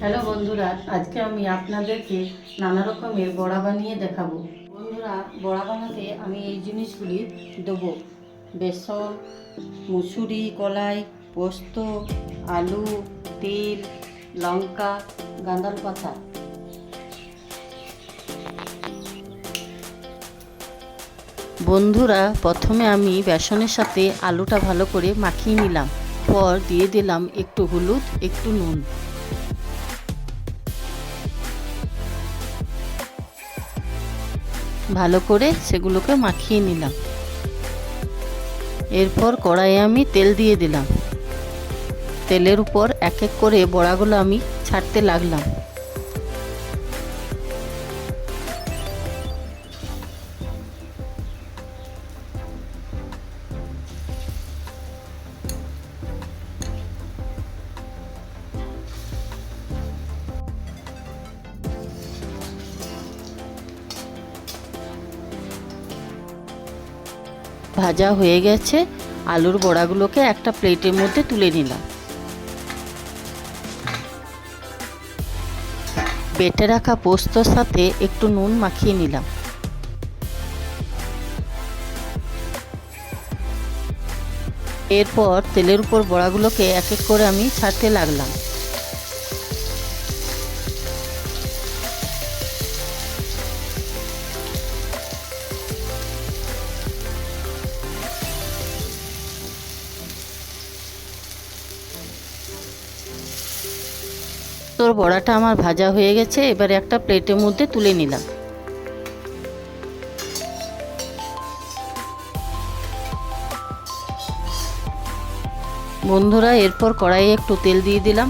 Hello বন্ধুরা, আজকে আমি আপনাদেরকে নানা রকমের বড়া বানিয়ে দেখাবো। বন্ধুরা, বড়া বানাতে আমি এই জিনিসগুলি দেবো: বেসন, মুসুরি, কলাই, পোস্ত, আলু, তেল, লঙ্কা, গাঁদাল পাতা। বন্ধুরা, প্রথমে আমি বেসনের সাথে আলুটা ভালো করে মাখিয়ে নিলাম। পর দিয়ে দিলাম একটু হলুদ, একটু নুন। ভালো করে সেগুলোকে মাখিয়ে নিলাম। এরপর কড়াইয়ে আমি তেল দিয়ে দিলাম। তেলের উপর এক এক করে বড়াগুলো আমি ছাড়তে লাগলাম। ভাজা হয়ে গেছে। আলুর বড়াগুলোকে একটা প্লেটের মধ্যে তুলে নিলাম। বেটে রাখা পোস্তর সাথে একটু নুন মাখিয়ে নিলাম। এরপর তেলের উপর বড়াগুলোকে এক এক করে আমি ছাড়তে লাগলাম। তোর বড়াটা আমার ভাজা হয়ে গেছে। এবারে একটা প্লেটের মধ্যে তুলে নিলাম। বন্ধুরা, এরপর কড়াইয়ে একটু তেল দিয়ে দিলাম।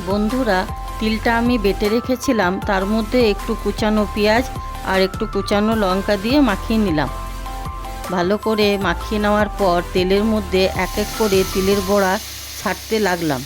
বন্ধুরা, তিলটা আমি বেটে রেখেছিলাম, তার মধ্যে একটু কুচানো পেঁয়াজ আর একটু কুচানো লঙ্কা দিয়ে মাখিয়ে নিলাম। ভালো করে মাখিয়ে নেওয়ার পর তেলের মধ্যে এক এক করে তিলের বড়া ছাড়তে লাগলাম।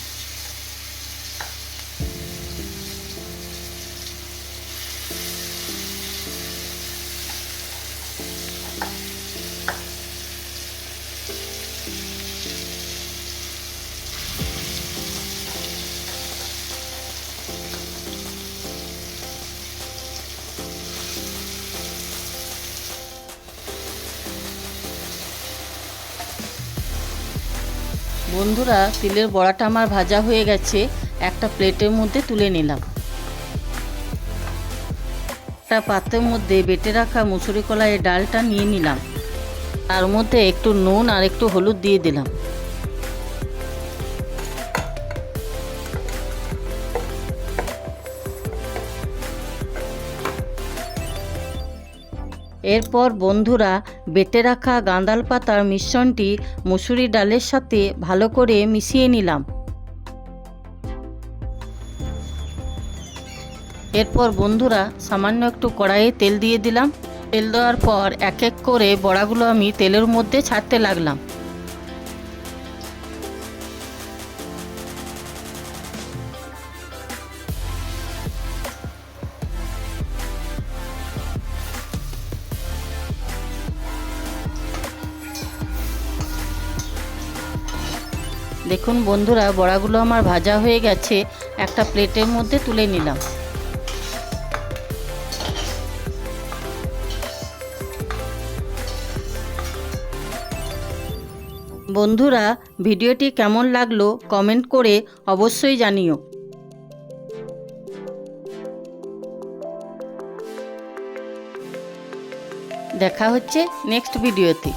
বন্ধুরা, তিলের বড়াটা আমার ভাজা হয়ে গেছে। একটা প্লেটের মধ্যে তুলে নিলাম। একটা পাত্রের মধ্যে বেটে রাখা মুসুরি কলাইয়ের ডালটা নিয়ে নিলাম। তার মধ্যে একটু নুন আর একটু হলুদ দিয়ে দিলাম। এরপর বন্ধুরা, বেটে রাখা গাঁদাল পাতার মিশ্রণটি মুসুরি ডালের সাথে ভালো করে মিশিয়ে নিলাম। এরপর বন্ধুরা, সামান্য একটু কড়াইয়ে তেল দিয়ে দিলাম। তেল দেওয়ার পর এক এক করে বড়াগুলো আমি তেলের মধ্যে ছাড়তে লাগলাম। দেখুন বন্ধুরা, বড়াগুলো আমার ভাজা হয়ে গেছে। একটা প্লেটের মধ্যে তুলে নিলাম। বন্ধুরা, ভিডিওটি কেমন লাগলো কমেন্ট করে অবশ্যই জানিও। দেখা হচ্ছে নেক্সট ভিডিওতে।